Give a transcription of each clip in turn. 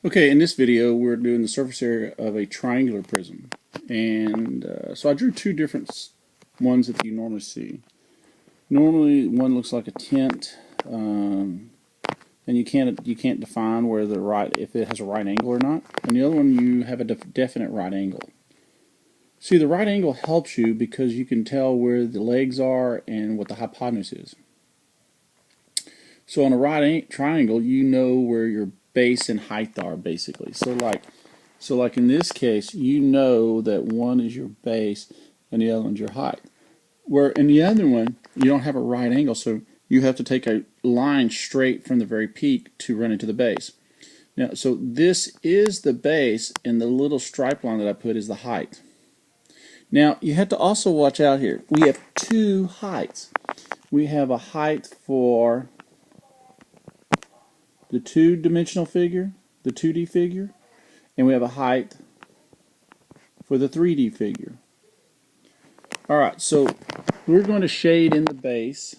Okay, in this video we're doing the surface area of a triangular prism, and so I drew two different ones that you normally see. Normally one looks like a tent, and you can't define where if it has a right angle or not, and the other one you have a definite right angle. See, the right angle helps you because you can tell where the legs are and what the hypotenuse is. So on a right triangle, you know where your base and height are basically. So like in this case, you know that one is your base and the other one's your height. Where in the other one, you don't have a right angle, so you have to take a line straight from the very peak to run into the base. Now, so this is the base, and the little stripe line that I put is the height. Now, you have to also watch out here. We have two heights. We have a height for the two-dimensional figure, the 2D figure, and we have a height for the 3D figure. Alright, so we're going to shade in the base,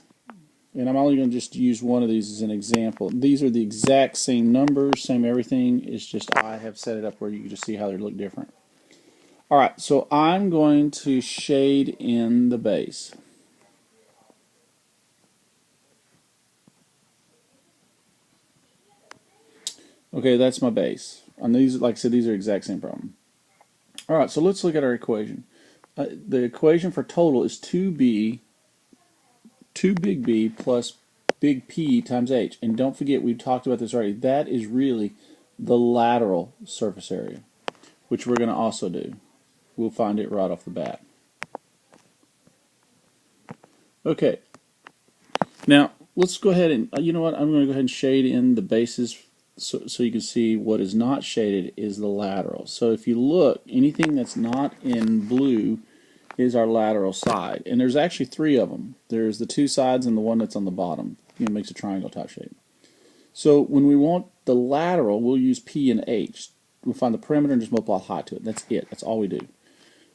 and I'm only going to just use one of these as an example. These are the exact same numbers, same everything, it's just I have set it up where you can just see how they look different. Alright, so I'm going to shade in the base. Okay, that's my base. And these, like I said, these are the exact same problem. Alright, so let's look at our equation. The equation for total is 2b, 2 big B plus big P times h. And don't forget, we've talked about this already. That is really the lateral surface area, which we're going to also do. We'll find it right off the bat. Okay. Now, let's go ahead and, you know what, I'm going to go ahead and shade in the bases so you can see what is not shaded is the lateral. So if you look, anything that's not in blue is our lateral side. And there's actually three of them. There's the two sides and the one that's on the bottom. It makes a triangle type shape. So when we want the lateral, we'll use P and H. We'll find the perimeter and just multiply height to it. That's it. That's all we do.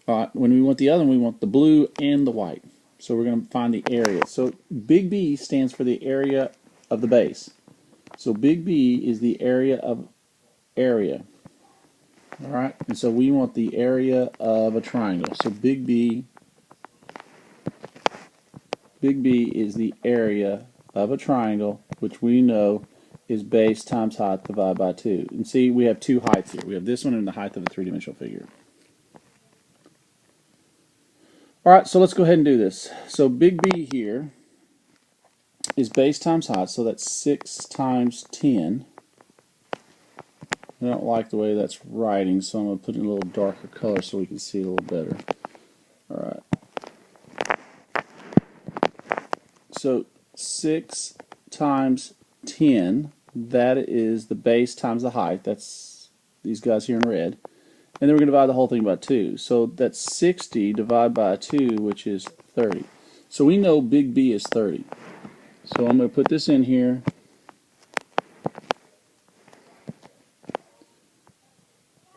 When we want the other one, we want the blue and the white. So we're going to find the area. So big B stands for the area of the base. So big B is the area of area. Alright, and so we want the area of a triangle. So big B is the area of a triangle, which we know is base times height divided by 2. And see, we have two heights here. We have this one and the height of a three-dimensional figure. Alright, so let's go ahead and do this. So big B here is base times height, so that's 6 times 10. I don't like the way that's writing, so I'm going to put in a little darker color so we can see a little better. Alright. So 6 times 10, that is the base times the height. That's these guys here in red. And then we're going to divide the whole thing by 2. So that's 60 divided by 2, which is 30. So we know big B is 30. So I'm going to put this in here.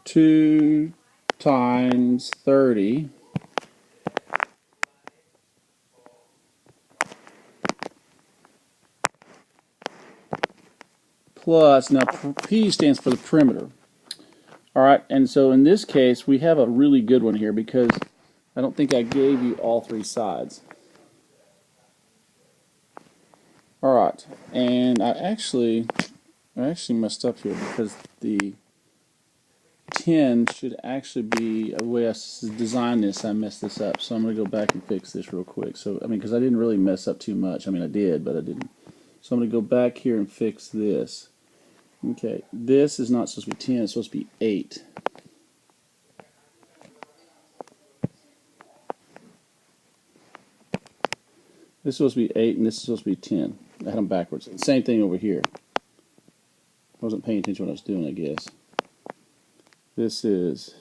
Two times 30 plus, now P stands for the perimeter. Alright, and so in this case we have a really good one here because I don't think I gave you all three sides. Alright, and I actually messed up here because the 10 should actually be, the way I designed this, I messed this up. So I'm going to go back and fix this real quick. So, I mean, because I didn't really mess up too much. I mean, I did, but I didn't. So I'm going to go back here and fix this. Okay, this is not supposed to be 10, it's supposed to be 8. This is supposed to be 8 and this is supposed to be 10. I had them backwards. Same thing over here. I wasn't paying attention to what I was doing, I guess. This is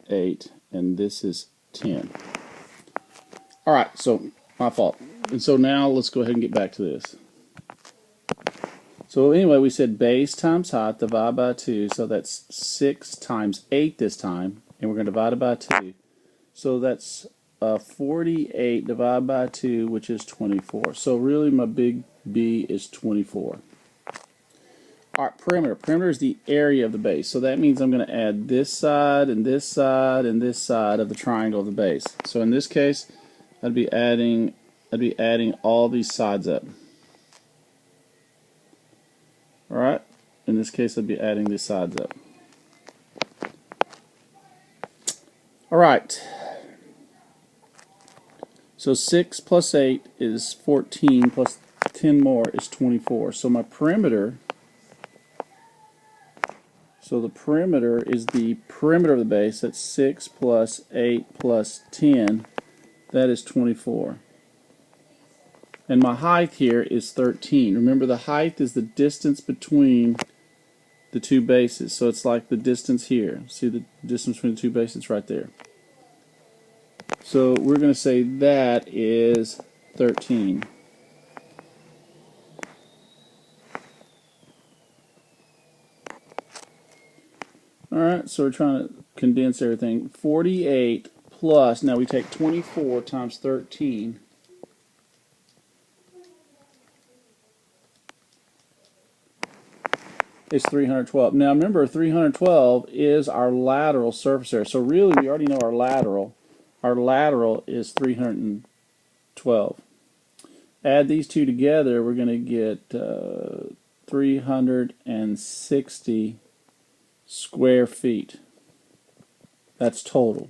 8 and this is 10. Alright, so my fault. And so now let's go ahead and get back to this. So anyway, we said base times height divided by 2, so that's 6 times 8 this time, and we're going to divide it by 2. So that's 48 divided by 2, which is 24. So really my big B is 24. our perimeter. Perimeter is the area of the base. So that means I'm going to add this side and this side and this side of the triangle of the base. So in this case, I'd be adding all these sides up. All right. In this case, I'd be adding these sides up. All right. So 6 plus 8 is 14 plus 10 more is 24. So my perimeter, so the perimeter is the perimeter of the base. That's 6 plus 8 plus 10. That is 24. And my height here is 13. Remember, the height is the distance between the two bases. So it's like the distance here. See the distance between the two bases right there. So we're going to say that is 13. Alright, so we're trying to condense everything. 48 plus, now we take 24 times 13. It's 312. Now remember, 312 is our lateral surface area. So really, we already know our lateral. Our lateral is 312. Add these two together, we're going to get 360 square feet. That's total.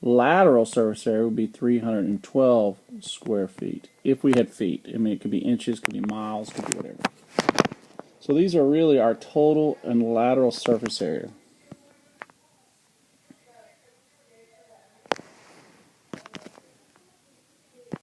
Lateral surface area would be 312 square feet. If we had feet. I mean, it could be inches, could be miles, could be whatever. So these are really our total and lateral surface area.